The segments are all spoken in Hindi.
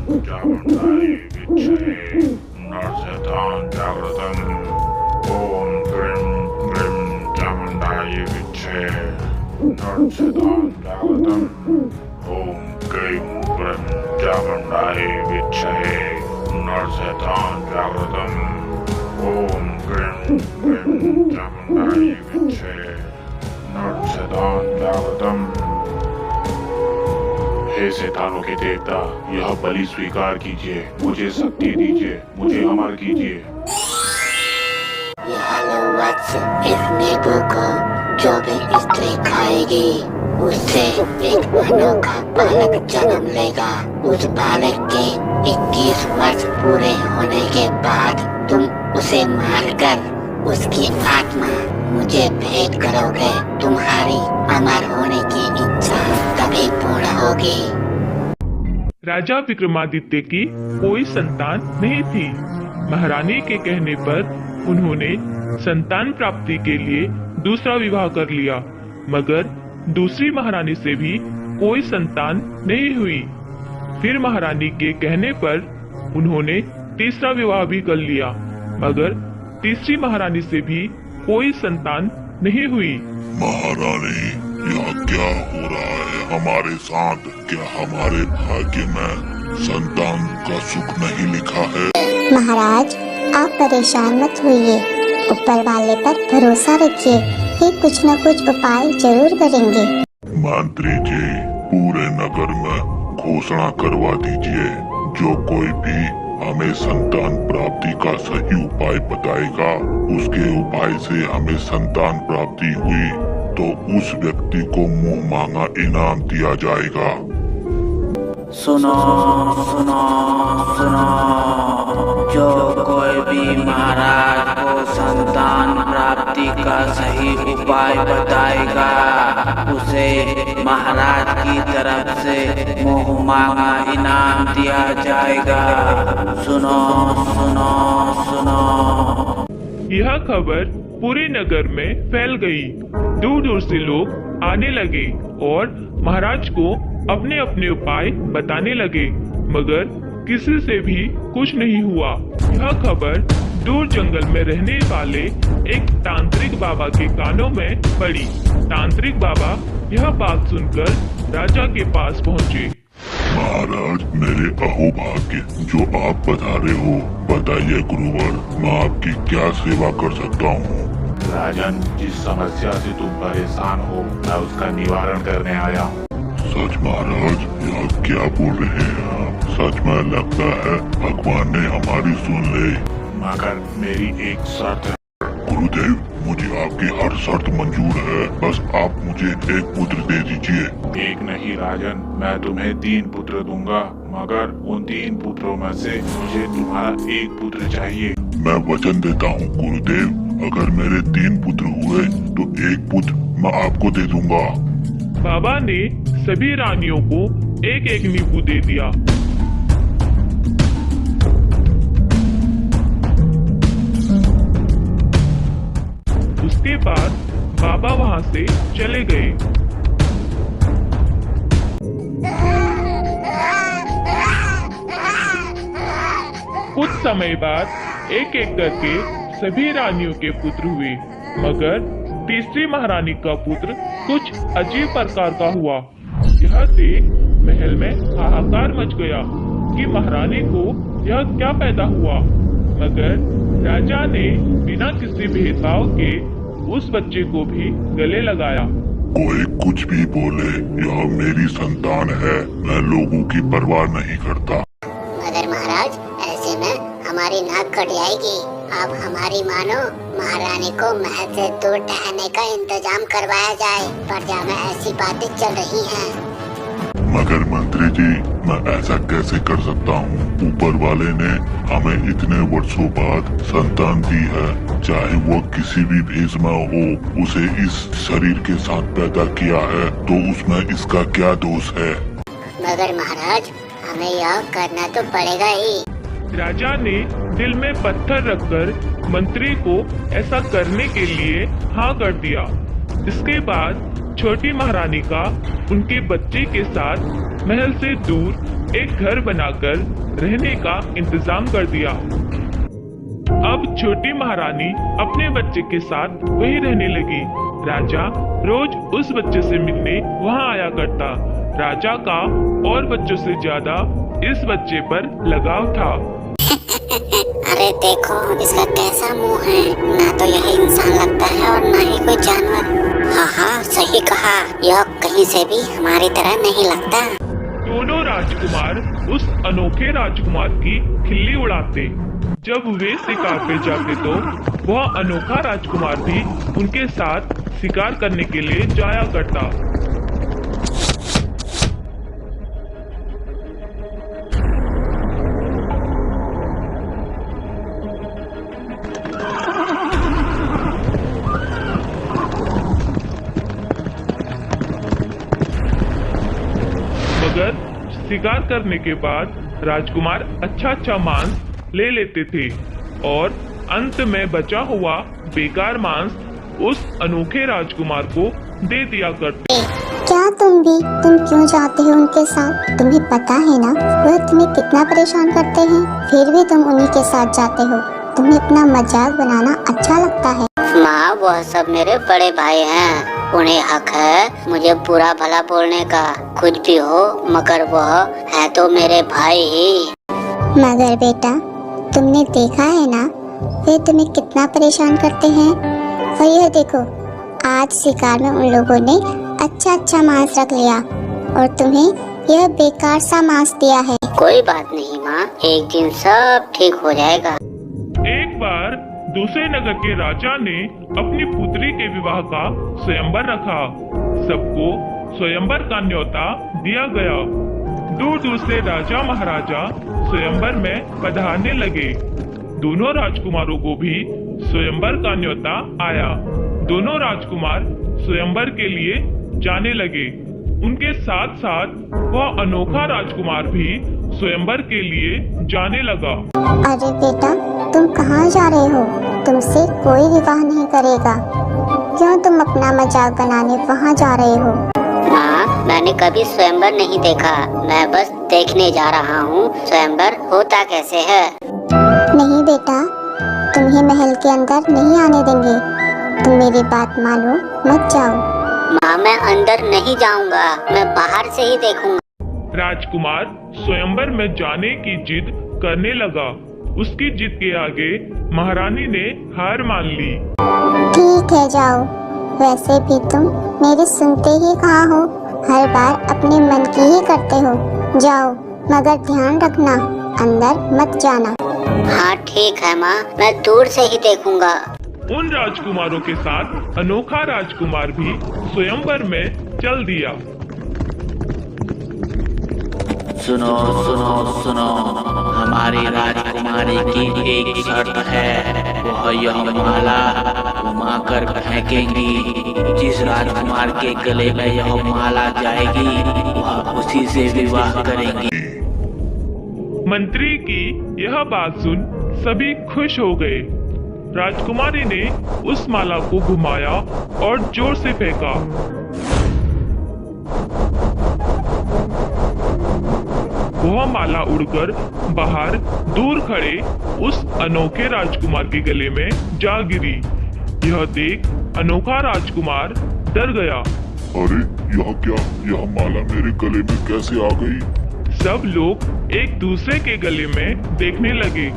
चामुण्डायै विद्महे नरसिंहाय जागृतम् ॐ क्रीं क्रीं चामुण्डायै विद्महे नरसिंहाय जागृतम् ॐ क्रीं क्रीं चामुण्डायै विद्महे नरसिंहाय जागृतम् ॐ क्रीं क्रीं चामुण्डायै विद्महे नरसिंहाय जागृतम्। हे शैतानों के देवता, यह बलि स्वीकार कीजिए, मुझे शक्ति दीजिए, मुझे अमर कीजिए। वत्स, इस नींबू को जो भी स्त्री खाएगी उससे एक अनोखा बालक जन्म लेगा। उस बालक के 21 वर्ष पूरे होने के बाद तुम उसे मारकर उसकी आत्मा मुझे भेंट करोगे। तुम्हारी अमर होने की इच्छा तभी पूर्ण होगी। राजा विक्रमादित्य की कोई संतान नहीं थी। महारानी के कहने पर उन्होंने संतान प्राप्ति के लिए दूसरा विवाह कर लिया, मगर दूसरी महारानी से भी कोई संतान नहीं हुई। फिर महारानी के कहने पर उन्होंने तीसरा विवाह भी कर लिया, मगर तीसरी महारानी से भी कोई संतान नहीं हुई। महारानी, यह क्या हो रहा है हमारे साथ? क्या हमारे भाग्य में संतान का सुख नहीं लिखा है? महाराज, आप परेशान मत होइए, ऊपर वाले पर भरोसा रखिए, ये कुछ न कुछ उपाय जरूर करेंगे। मंत्री जी, पूरे नगर में घोषणा करवा दीजिए, जो कोई भी हमें संतान प्राप्ति का सही उपाय बताएगा, उसके उपाय से हमें संतान प्राप्ति हुई तो उस व्यक्ति को मुंह मांगा इनाम दिया जाएगा। सुनो सुनो सुनो, जो कोई भी महाराज को संतान प्राप्ति का सही उपाय बताएगा उसे महाराज की तरफ से मुंह मांगा इनाम दिया जाएगा। सुनो सुनो सुनो। यह खबर पूरे नगर में फैल गई। दूर दूर से लोग आने लगे और महाराज को अपने अपने उपाय बताने लगे, मगर किसी से भी कुछ नहीं हुआ। यह खबर दूर जंगल में रहने वाले एक तांत्रिक बाबा के कानों में पड़ी। तांत्रिक बाबा यह बात सुनकर राजा के पास पहुँचे। महाराज, मेरे अहोभाग्य जो आप बता रहे हो, बताइए गुरुवर, मैं आपकी क्या सेवा कर सकता हूँ? राजन, जिस समस्या से तुम परेशान हो, मैं उसका निवारण करने आया हूँ। सच महाराज, यह क्या बोल रहे हैं आप? सच में लगता है भगवान ने हमारी सुन ली। मगर मेरी एक शर्त है। गुरुदेव, मुझे आपकी हर शर्त मंजूर है, बस आप मुझे एक पुत्र दे दीजिए। एक नहीं राजन, मैं तुम्हें 3 पुत्र दूंगा, मगर उन 3 पुत्रों में से मुझे तुम्हारा एक पुत्र चाहिए। मैं वचन देता हूँ गुरुदेव, अगर मेरे 3 पुत्र हुए तो एक पुत्र मैं आपको दे दूंगा। बाबा ने सभी रानियों को एक एक नींबू दे दिया। उसके बाद बाबा वहां से चले गए। कुछ समय बाद एक एक करके सभी रानियों के पुत्र हुए, मगर तीसरी महारानी का पुत्र कुछ अजीब प्रकार का हुआ। यह देख महल में हाहाकार मच गया कि महारानी को यह क्या पैदा हुआ, मगर राजा ने बिना किसी भेदभाव के उस बच्चे को भी गले लगाया। कोई कुछ भी बोले, यह मेरी संतान है, मैं लोगों की परवाह नहीं करता। मगर महाराज, ऐसे में हमारी नाक कट जाएगी। आप हमारी मानो, महारानी को महल से दूर ठहरने का इंतजाम करवाया जाए। प्रजा में ऐसी बातें चल रही हैं। मगर मंत्री जी, मैं ऐसा कैसे कर सकता हूँ? ऊपर वाले ने हमें इतने वर्षों बाद संतान दी है, चाहे वो किसी भी भेष में हो, उसे इस शरीर के साथ पैदा किया है, तो उसमें इसका क्या दोष है? मगर महाराज, हमें यह करना तो पड़ेगा ही। राजा ने दिल में पत्थर रखकर मंत्री को ऐसा करने के लिए हाँ कर दिया। इसके बाद छोटी महारानी का उनके बच्चे के साथ महल से दूर एक घर बनाकर रहने का इंतजाम कर दिया। अब छोटी महारानी अपने बच्चे के साथ वहीं रहने लगी। राजा रोज उस बच्चे से मिलने वहां आया करता। राजा का और बच्चों से ज्यादा इस बच्चे पर लगाव था। अरे देखो इसका कैसा मुंह है, ना तो यह इंसान लगता है और ना ही कोई जानवर। हाँ सही कहा, यह कहीं से भी हमारी तरह नहीं लगता। दोनों राजकुमार उस अनोखे राजकुमार की खिल्ली उड़ाते। जब वे शिकार पे जाते तो वह अनोखा राजकुमार भी उनके साथ शिकार करने के लिए जाया करता। मगर शिकार करने के बाद राजकुमार अच्छा मांस ले लेते थे और अंत में बचा हुआ बेकार मांस उस अनोखे राजकुमार को दे दिया करते। क्या तुम क्यों जाते हो उनके साथ? तुम्हें पता है ना वह तुम्हें कितना परेशान करते हैं, फिर भी तुम उन्हीं के साथ जाते हो। तुम्हें अपना मजाक बनाना अच्छा लगता है। माँ वह सब मेरे बड़े भाई हैं, उन्हें हक है मुझे बुरा भला बोलने का, कुछ भी हो मगर वह है तो मेरे भाई ही। मगर बेटा तुमने देखा है ना वे तुम्हें कितना परेशान करते हैं। और यह देखो आज शिकार में उन लोगों ने अच्छा मांस रख लिया और तुम्हें यह बेकार सा मांस दिया है। कोई बात नहीं माँ, एक दिन सब ठीक हो जाएगा। एक बार दूसरे नगर के राजा ने अपनी पुत्री के विवाह का स्वयंवर रखा। सबको स्वयंवर का न्योता दिया गया। दूर से राजा महाराजा स्वयंवर में पधारने लगे। दोनों राजकुमारों को भी स्वयंवर का न्योता आया। दोनों राजकुमार स्वयंवर के लिए जाने लगे। उनके साथ साथ वह अनोखा राजकुमार भी स्वयंवर के लिए जाने लगा। अरे बेटा तुम कहाँ जा रहे हो? तुमसे कोई विवाह नहीं करेगा। क्यों तुम अपना मजाक बनाने वहाँ जा रहे हो? माँ मैंने कभी स्वयंवर नहीं देखा, मैं बस देखने जा रहा हूँ स्वयंवर होता कैसे है। नहीं बेटा तुम्हें महल के अंदर नहीं आने देंगे। तुम मेरी बात मानो, मत जाओ। माँ मैं अंदर नहीं जाऊँगा, मैं बाहर से ही देखूंगा। राजकुमार स्वयंवर में जाने की जिद करने लगा। उसकी जिद के आगे महारानी ने हार मान ली। ठीक है जाओ, वैसे भी तुम मेरी सुनते ही कहाँ हो, हर बार अपने मन की ही करते हो। जाओ मगर ध्यान रखना अंदर मत जाना। हाँ ठीक है माँ, मैं दूर से ही देखूंगा। उन राजकुमारों के साथ अनोखा राजकुमार भी स्वयंवर में चल दिया। सुनो सुनो सुनो, हमारी राजकुमारी की एक शर्त है, वह यह माला घुमाकर फेंकेंगी। जिस राजकुमार के गले में यह माला जाएगी वह उसी से विवाह करेंगी। मंत्री की यह बात सुन सभी खुश हो गए। राजकुमारी ने उस माला को घुमाया और जोर से फेंका। वह माला उड़कर बाहर दूर खड़े उस अनोखे राजकुमार के गले में जा गिरी। यह देख अनोखा राजकुमार डर गया। अरे यह क्या, यह माला मेरे गले में कैसे आ गई? सब लोग एक दूसरे के गले में देखने लगे,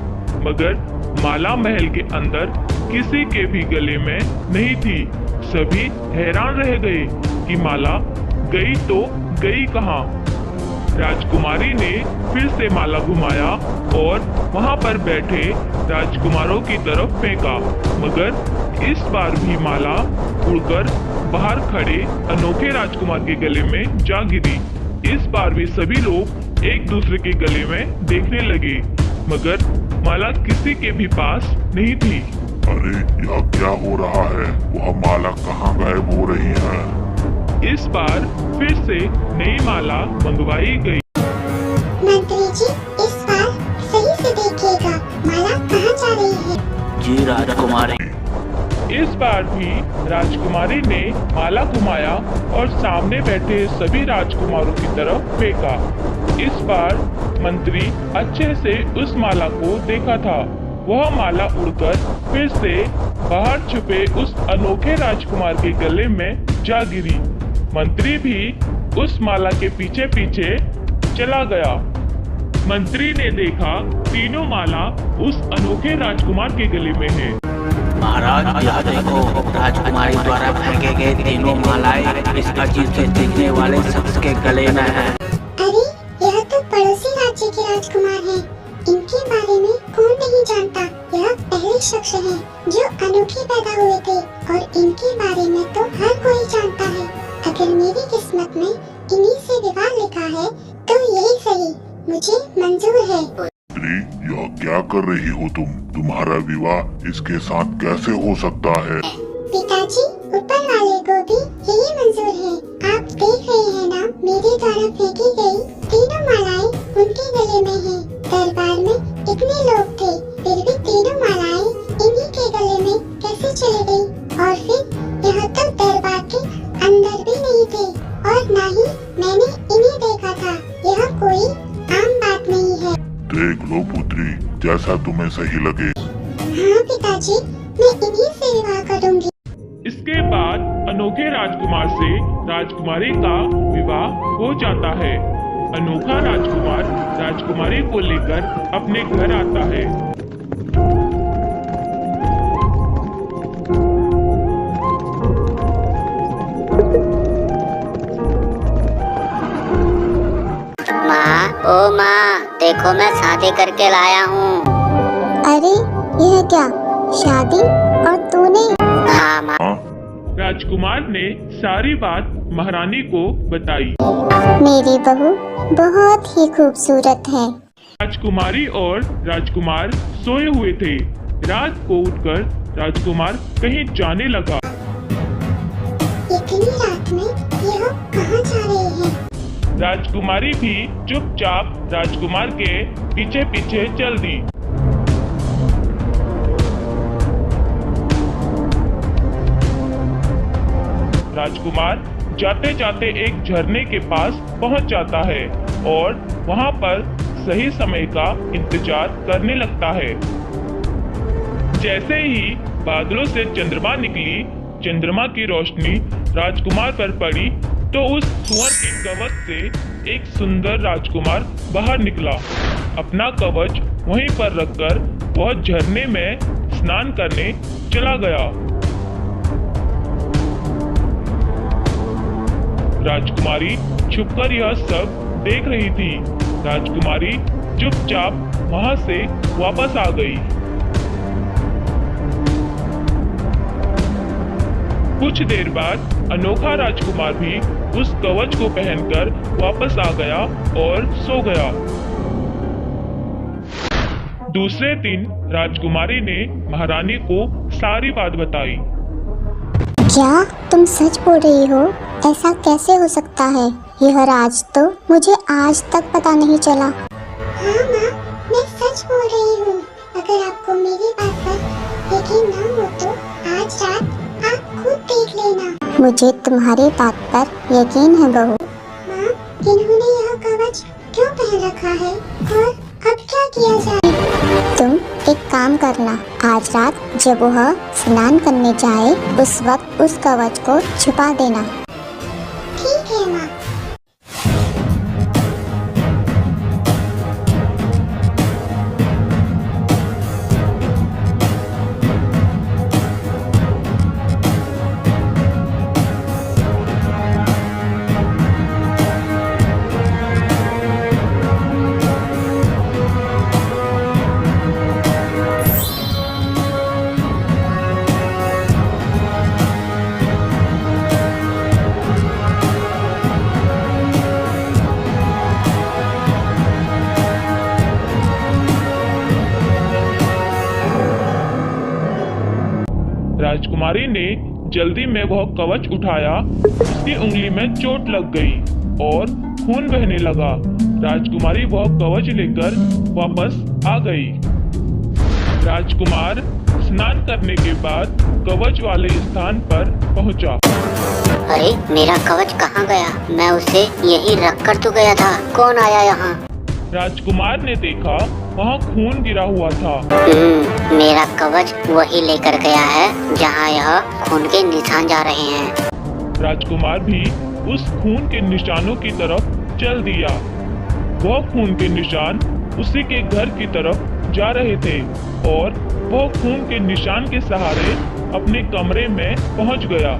मगर माला महल के अंदर किसी के भी गले में नहीं थी। सभी हैरान रह गए कि माला गई तो गई कहाँ। राजकुमारी ने फिर से माला घुमाया और वहां पर बैठे राजकुमारों की तरफ फेंका, मगर इस बार भी माला उड़कर बाहर खड़े अनोखे राजकुमार के गले में जा गिरी। इस बार भी सभी लोग एक दूसरे के गले में देखने लगे, मगर माला किसी के भी पास नहीं थी। अरे यह क्या हो रहा है? वह माला कहाँ गायब हो रही है? इस बार फिर से नई माला मंगवाई गई। मंत्री जी इस बार सही से देखिएगा माला कहाँ जा रही है। जी राजकुमारी। इस बार भी राजकुमारी ने माला घुमाया और सामने बैठे सभी राजकुमारों की तरफ फेंका। इस बार मंत्री अच्छे से उस माला को देखा था। वह माला उड़कर फिर से बाहर छुपे उस अनोखे राजकुमार के गले में जा गिरी। मंत्री भी उस माला के पीछे पीछे चला गया। मंत्री ने देखा तीनों माला उस अनोखे राजकुमार के गले में है। महाराज यह देखो, राजकुमारी द्वारा फेंके गए तीनों मालाएं इस अजीब से दिखने वाले शख्स के गले में है। अरे यह तो पड़ोसी राज्य के राजकुमार हैं। इनके बारे में कौन नहीं जानता। यह पहले शख्स हैं जो अनोखे पैदा हुए थे और इनके बारे में तो हर कोई जानता है। अगर मेरी किस्मत में इन्हीं से विवाह लिखा है तो यही सही, मुझे मंजूर है। पुत्री, यह क्या कर रही हो तुम? तुम्हारा विवाह इसके साथ कैसे हो सकता है? पिताजी, ऊपर वाले को भी यही मंजूर है। आप देख रहे हैं ना, मेरे द्वारा फेंकी गई तीनों मालाएं उनके गले में हैं। दरबार में इतने लोग थे, फिर भी तीनों मालाएं इन्हीं के गले में कैसे चली गई? और फिर यह तो दरबार के अंदर भी नहीं थे और न ही मैंने इन्हें देखा था। यह कोई आम बात नहीं है। देख लो पुत्री, जैसा तुम्हें सही लगे। हाँ पिताजी, मैं इन्हीं से विवाह करूंगी। इसके बाद अनोखे राजकुमार से राजकुमारी का विवाह हो जाता है। अनोखा राजकुमार राजकुमारी को लेकर अपने घर आता है। माँ, ओ माँ, देखो मैं शादी करके लाया हूँ। अरे यह क्या, शादी? और तूने? हाँ माँ। राजकुमार ने सारी बात महारानी को बताई। मेरी बहू बहुत ही खूबसूरत है। राजकुमारी और राजकुमार सोए हुए थे। रात को उठकर राजकुमार कहीं जाने लगा। इतनी रात में यह कहाँ जा रहे हैं? राजकुमारी भी चुपचाप राजकुमार के पीछे पीछे चल दी। राजकुमार जाते जाते एक झरने के पास पहुंच जाता है और वहां पर सही समय का इंतजार करने लगता है। जैसे ही बादलों से चंद्रमा निकली, चंद्रमा की रोशनी राजकुमार पर पड़ी तो उस सुअर के कवच से एक सुंदर राजकुमार बाहर निकला। अपना कवच वहीं पर रखकर वह झरने में स्नान करने चला गया। राजकुमारी छुपकर यह सब देख रही थी। राजकुमारी चुपचाप वहां से वापस आ गई। कुछ देर बाद अनोखा राजकुमार भी उस कवच को पहनकर वापस आ गया और सो गया। दूसरे दिन राजकुमारी ने महारानी को सारी बात बताई। क्या तुम सच बोल रही हो? ऐसा कैसे हो सकता है? यह राज तो मुझे आज तक पता नहीं चला। हाँ माँ, मैं सच बोल रही हूँ। अगर आपको मेरी बात पर यकीन न हो तो आज रात आप खुद देख लेना। मुझे तुम्हारी बात पर यकीन है बहू। माँ, इन्होंने यह कवच क्यों पहन रखा है और अब क्या किया जाए? तुम एक काम करना, आज रात जब वह स्नान करने जाए उस वक्त उस कवच को छुपा देना। ठीक है माँ। राजकुमारी ने जल्दी में वह कवच उठाया। उसकी उंगली में चोट लग गई और खून बहने लगा। राजकुमारी वह कवच लेकर वापस आ गई। राजकुमार स्नान करने के बाद कवच वाले स्थान पर पहुंचा। अरे मेरा कवच कहाँ गया? मैं उसे यहीं रख कर तो गया था। कौन आया यहाँ? राजकुमार ने देखा वहाँ खून गिरा हुआ था। मेरा कवच वही लेकर गया है जहाँ यह खून के निशान जा रहे हैं। राजकुमार भी उस खून के निशानों की तरफ चल दिया। वह खून के निशान उसी के घर की तरफ जा रहे थे और वह खून के निशान के सहारे अपने कमरे में पहुंच गया।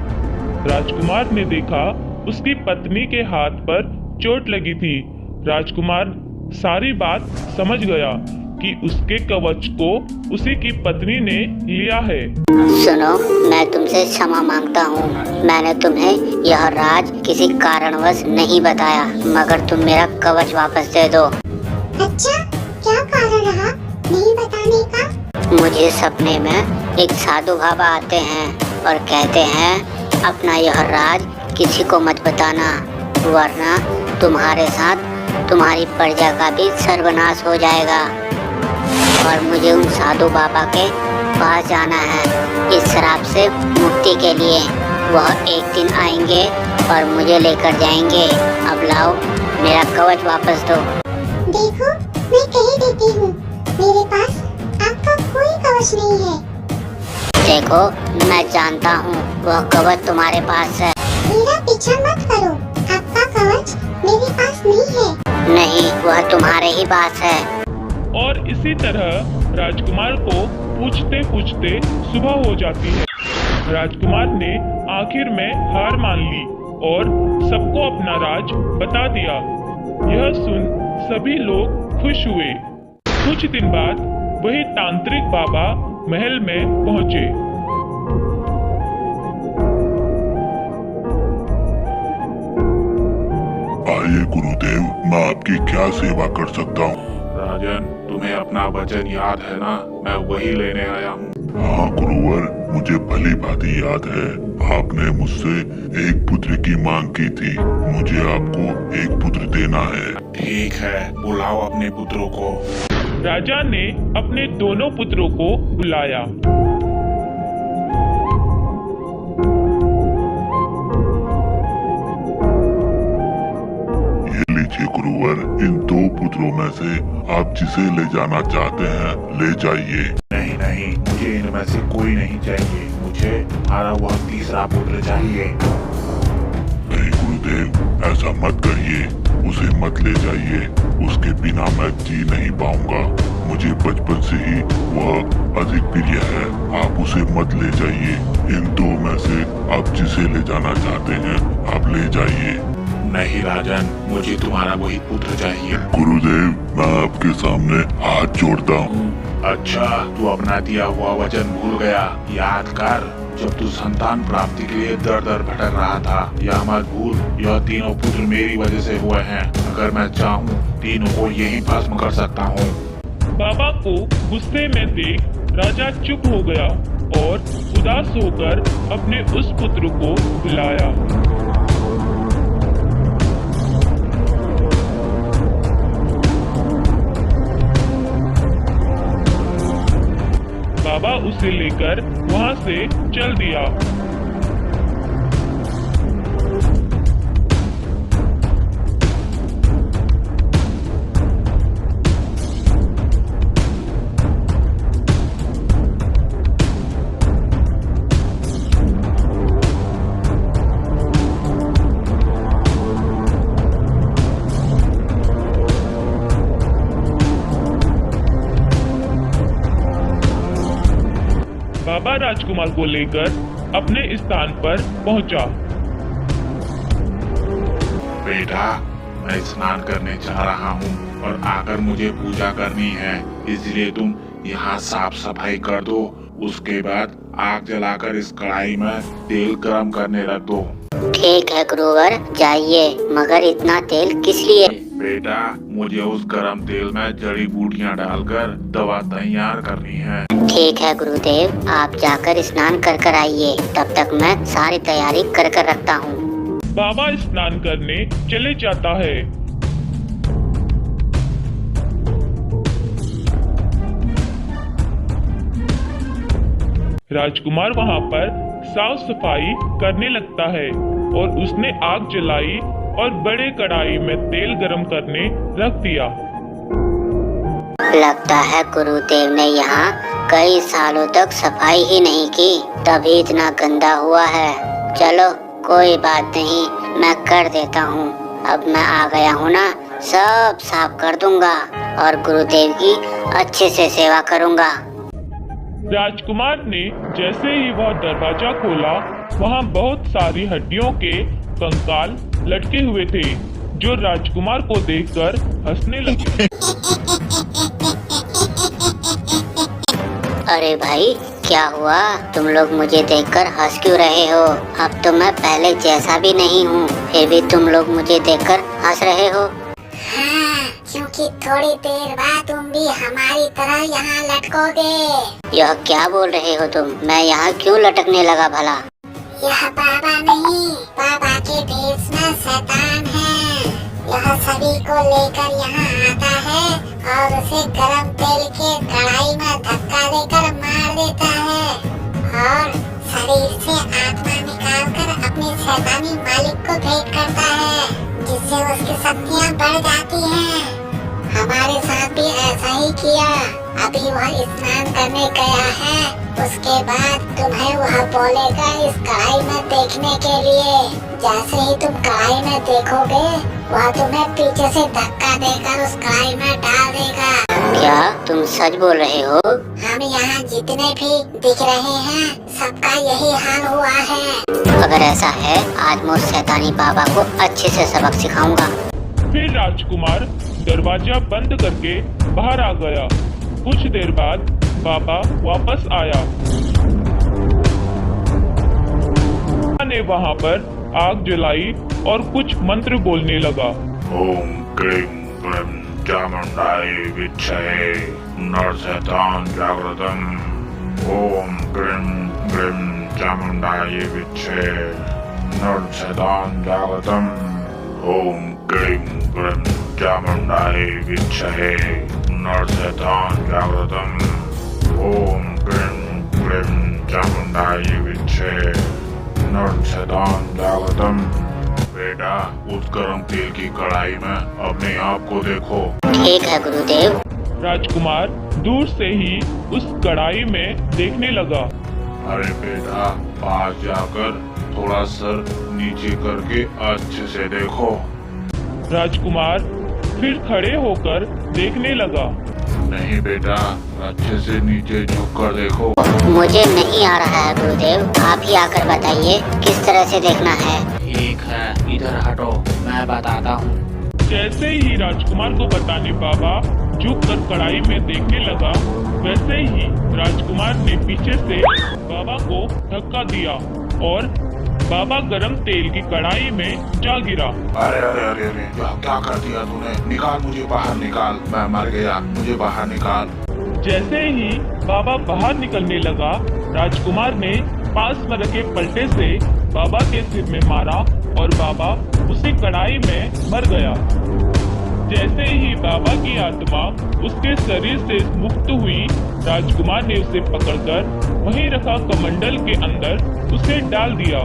राजकुमार ने देखा उसकी पत्नी के हाथ पर चोट लगी थी। राजकुमार सारी बात समझ गया कि उसके कवच को उसी की पत्नी ने लिया है। सुनो, मैं तुमसे क्षमा मांगता हूँ। मैंने तुम्हें यह राज किसी कारणवश नहीं बताया, मगर तुम मेरा कवच वापस दे दो। अच्छा, क्या कारण रहा नहीं बताने का? मुझे सपने में एक साधु बाबा आते हैं और कहते हैं अपना यह राज किसी को मत बताना, वरना तुम्हारे साथ तुम्हारी प्रजा का भी सर्वनाश हो जाएगा। और मुझे उन साधु बाबा के पास जाना है इस श्राप से मुक्ति के लिए। वह एक दिन आएंगे और मुझे लेकर जाएंगे। अब लाओ, मेरा कवच वापस दो। देखो, मैं कह देती हूँ, मेरे पास आपका कोई कवच नहीं है। देखो, मैं जानता हूँ वह कवच तुम्हारे पास है। मेरा पीछा मत करो, आपका कवच मेरे पास नहीं है। नहीं, वह तुम्हारे ही पास है। और इसी तरह राजकुमार को पूछते पूछते सुबह हो जाती है। राजकुमार ने आखिर में हार मान ली और सबको अपना राज बता दिया। यह सुन सभी लोग खुश हुए। कुछ दिन बाद वही तांत्रिक बाबा महल में पहुंचे। आइए गुरुदेव, मैं आपकी क्या सेवा कर सकता हूँ? राजन, तुम्हें अपना वचन याद है ना? मैं वही लेने आया हूँ। हाँ गुरुवर, मुझे भली भांति याद है। आपने मुझसे एक पुत्र की मांग की थी। मुझे आपको एक पुत्र देना है। ठीक है, बुलाओ अपने पुत्रों को। राजा ने अपने दोनों पुत्रों को बुलाया। ये लीजिए गुरुवर, इन दो पुत्रों में से आप जिसे ले जाना चाहते हैं ले जाइए। नहीं नहीं, मुझे इनमें से कोई नहीं चाहिए। मुझे तुम्हारा वह तीसरा पुत्र चाहिए। नहीं गुरुदेव, ऐसा मत कहिए। उसे मत ले जाइए। उसके बिना मैं जी नहीं पाऊंगा। मुझे बचपन से ही वह अधिक प्रिय है। आप उसे मत ले जाइए। इन दो में से आप जिसे ले जाना चाहते हैं आप ले जाइए। नहीं राजन, मुझे तुम्हारा वही पुत्र चाहिए। गुरुदेव, मैं आपके सामने हाथ जोड़ता हूँ। अच्छा, तू अपना दिया हुआ वचन भूल गया। याद कर, जब तू संतान प्राप्ति के लिए दर दर भटक रहा था। यह मत भूल, यह तीनों पुत्र मेरी वजह से हुए हैं। अगर मैं चाहूँ तीनों को यहीं भस्म कर सकता हूँ। बाबा को गुस्से में देख राजा चुप हो गया और उदास होकर अपने उस पुत्र को बुलाया। बाबा उसे लेकर वहां से चल दिया। बाबा राजकुमार को लेकर अपने स्थान पर पहुंचा। बेटा, मैं स्नान करने जा रहा हूँ और आकर मुझे पूजा करनी है, इसलिए तुम यहाँ साफ सफाई कर दो। उसके बाद आग जलाकर इस कढ़ाई में तेल गरम करने रख दो। ठीक है गुरुवर, जाइए, मगर इतना तेल किस लिए? बेटा, मुझे उस गरम तेल में जड़ी बूटियाँ डालकर दवा तैयार करनी है। ठीक है गुरुदेव, आप जाकर स्नान कर कर आइए। तब तक मैं सारी तैयारी कर कर रखता हूँ। बाबा स्नान करने चले जाता है। राजकुमार वहां पर साफ सफाई करने लगता है और उसने आग जलाई और बड़े कढ़ाई में तेल गरम करने रख दिया। लगता है गुरुदेव ने यहाँ कई सालों तक सफाई ही नहीं की, तभी इतना गंदा हुआ है। चलो कोई बात नहीं, मैं कर देता हूँ। अब मैं आ गया हूँ ना, सब साफ कर दूंगा और गुरुदेव की अच्छे से सेवा करूंगा। राजकुमार ने जैसे ही वह दरवाजा खोला, वहाँ बहुत सारी हड्डियों के कंकाल लटके हुए थे, जो राजकुमार को देखकर हंसने लगे। अरे भाई, क्या हुआ? तुम लोग मुझे देखकर हंस क्यों रहे हो? अब तो मैं पहले जैसा भी नहीं हूँ, फिर भी तुम लोग मुझे देखकर हंस रहे हो। हाँ, क्योंकि थोड़ी देर बाद तुम भी हमारी तरह यहाँ लटकोगे। यह क्या बोल रहे हो तुम? मैं यहाँ क्यों लटकने लगा भला? यह बाबा नहीं, बाबा के भेष में शैतान है। यह सभी को लेकर यहाँ आता है और उसे गरम तेल के कढ़ाई में धक्का देकर मार देता है और शरीर से आत्मा निकालकर अपने शैतानी मालिक को भेंट करता है, जिससे उसकी शक्तियाँ बढ़ जाती हैं। हमारे साथ भी ऐसा ही किया। अभी वह स्नान करने गया है, उसके बाद तुम्हें वह बोलेगा इस कढ़ाई में देखने के लिए। जैसे ही तुम कढ़ाई में देखोगे, वह तुम्हें पीछे से धक्का देकर उस कढ़ाई में डाल देगा। क्या तुम सच बोल रहे हो? हम यहाँ जितने भी दिख रहे हैं, सबका यही हाल हुआ है। अगर ऐसा है, आज मैं उस शैतानी बाबा को अच्छे से सबक सिखाऊंगा। फिर राजकुमार दरवाजा बंद करके बाहर आ गया। कुछ देर बाद बाबा वापस आया। ने वहाँ पर आग जलाई और कुछ मंत्र बोलने लगा। ओम क्लीं क्लीं चामुंडाय विद्महे नरशैतान जागृतम्। ओम क्लीं क्लीं चामुंडाय विद्महे नरशैतान जागृतम्। ओम क्लीं क्लीं चामुंडाय विद्महे नरशैतान जागृतम्। ओम क्लीं क्लीं चामुंडाय विद्महे नरशैतान जागृतम्। बेटा, उस गरम तेल की कढ़ाई में अपने आप को देखो। ठीक है गुरुदेव। राजकुमार दूर से ही उस कढ़ाई में देखने लगा। अरे बेटा, पास जाकर थोड़ा सर नीचे करके अच्छे से देखो। राजकुमार फिर खड़े होकर देखने लगा। नहीं बेटा, अच्छे से नीचे झुक कर देखो। मुझे नहीं आ रहा है गुरुदेव, आप ही आकर बताइए किस तरह से देखना है। ठीक है, इधर हटो, मैं बताता हूँ। जैसे ही राजकुमार को बताने बाबा झुककर कढ़ाई में देखने लगा, वैसे ही राजकुमार ने पीछे से बाबा को धक्का दिया और बाबा गरम तेल की कढ़ाई में जा गिरा। अरे अरे अरे अरे, क्या कर दिया तूने? निकाल मुझे बाहर, निकाल, मैं मर गया, मुझे बाहर निकाल। जैसे ही बाबा बाहर निकलने लगा, राजकुमार ने पास में रखे पलटे से बाबा के सिर में मारा और बाबा उसी कढ़ाई में मर गया। जैसे ही बाबा की आत्मा उसके शरीर से मुक्त हुई, राजकुमार ने उसे पकड़कर वहीं रखा कमंडल के अंदर उसे डाल दिया।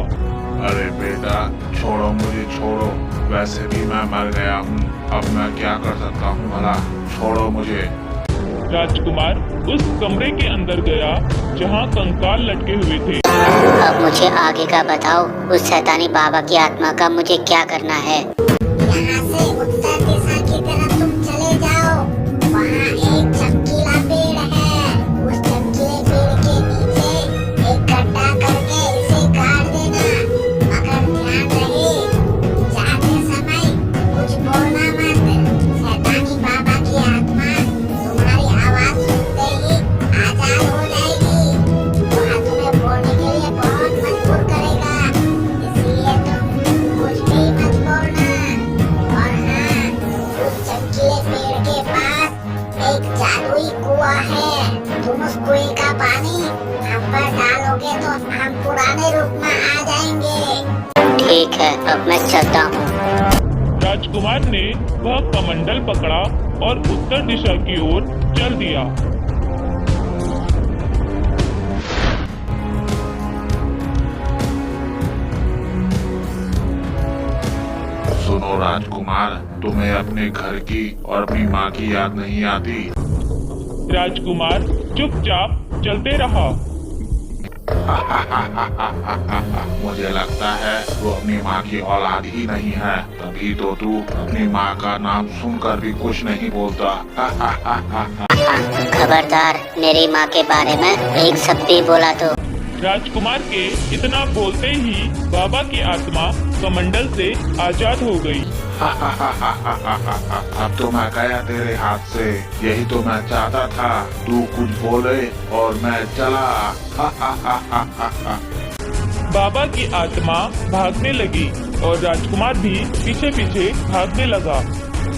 अरे बेटा, छोड़ो मुझे, छोड़ो। वैसे भी मैं मर गया हूँ, अब मैं क्या कर सकता हूँ भला? छोड़ो मुझे। राजकुमार उस कमरे के अंदर गया जहाँ कंकाल लटके हुए थे। अब मुझे आगे का बताओ, उस शैतानी बाबा की आत्मा का मुझे क्या करना है? यहाँ से उत्तर दिशा की तरफ तुम चले जाओ, वहाँ एक चमकीला पेड़ है। उस चमकीले पेड़ के नीचे एक गड्ढा करके इसे गाड़ देना, मगर ध्यान रहे, जाते समय कुछ बोलना मत। शैतानी बाबा की आत्मा तुम्हारी आवाज सुनते ही आजाद हो जाएगी। वह तुम्हें बोलने के लिए बहुत मजबूर करेगा, इसलिए तुम कुछ भी मत बोलना। और हाँ, उस चमकीले पेड़ के पास एक जादुई कुआं है। तुम उस कुएं का पानी हम पर डालोगे तो हम पुराने रूप में आ जाएंगे। ठीक है, अब मैं चलता हूँ। राजकुमार ने वह कमंडल पकड़ा और उत्तर दिशा की ओर चल दिया। सुनो राजकुमार, तुम्हें अपने घर की और अपनी माँ की याद नहीं आती? राजकुमार चुपचाप चलते रहा। मुझे लगता है तू अपनी माँ की औलाद ही नहीं है, तभी तो तू अपनी माँ का नाम सुनकर भी कुछ नहीं बोलता। खबरदार, मेरी माँ के बारे में एक शब्द भी बोला तो। राजकुमार के इतना बोलते ही बाबा की आत्मा कमंडल से आजाद हो गई। अब तो मैं गया तेरे हाथ से, यही तो मैं चाहता था, तू कुछ बोले और मैं चला। बाबा की आत्मा भागने लगी और राजकुमार भी पीछे पीछे भागने लगा।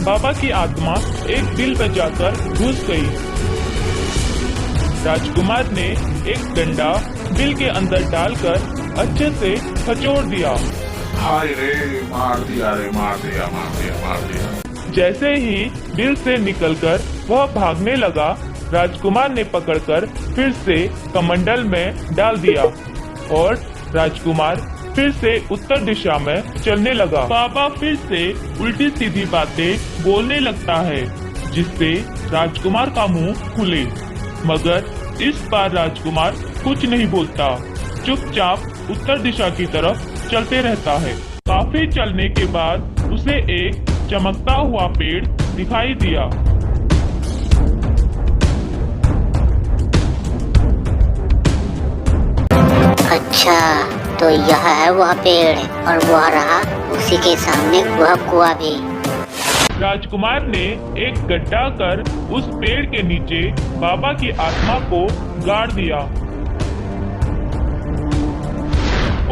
बाबा की आत्मा एक बिल में जाकर घुस गई। राजकुमार ने एक डंडा बिल के अंदर डालकर अच्छे से खचोड़ दिया। हाय रे, मार दिया रे, मार दिया, मार दिया, मार दिया। जैसे ही बिल से निकलकर वह भागने लगा, राजकुमार ने पकड़कर फिर से कमंडल में डाल दिया और राजकुमार फिर से उत्तर दिशा में चलने लगा। बाबा फिर से उल्टी सीधी बातें बोलने लगता है, जिससे राजकुमार का मुंह खुले, मगर इस बार राजकुमार कुछ नहीं बोलता, चुपचाप उत्तर दिशा की तरफ चलते रहता है। काफी चलने के बाद उसे एक चमकता हुआ पेड़ दिखाई दिया। अच्छा, तो यह है वह पेड़ और वह रहा उसी के सामने वह कुआं भी। राजकुमार ने एक गड्ढा कर उस पेड़ के नीचे बाबा की आत्मा को गाड़ दिया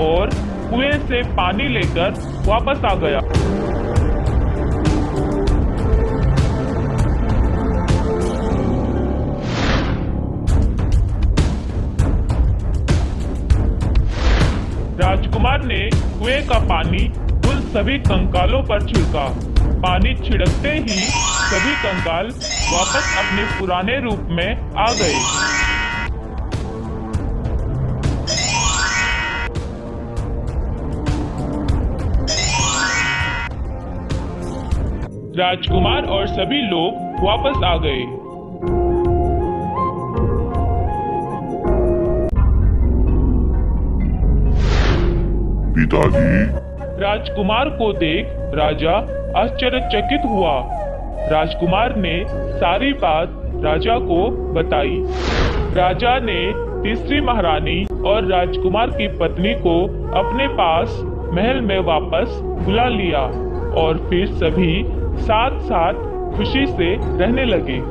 और कुएं से पानी लेकर वापस आ गया। राजकुमार ने कुएं का पानी उन सभी कंकालों पर छिड़का। पानी छिड़कते ही सभी कंकाल वापस अपने पुराने रूप में आ गए। राजकुमार और सभी लोग वापस आ गए। पिताजी, राजकुमार को देख राजा आश्चर्यचकित हुआ। राजकुमार ने सारी बात राजा को बताई। राजा ने तीसरी महारानी और राजकुमार की पत्नी को अपने पास महल में वापस बुला लिया और फिर सभी साथ साथ खुशी से रहने लगे।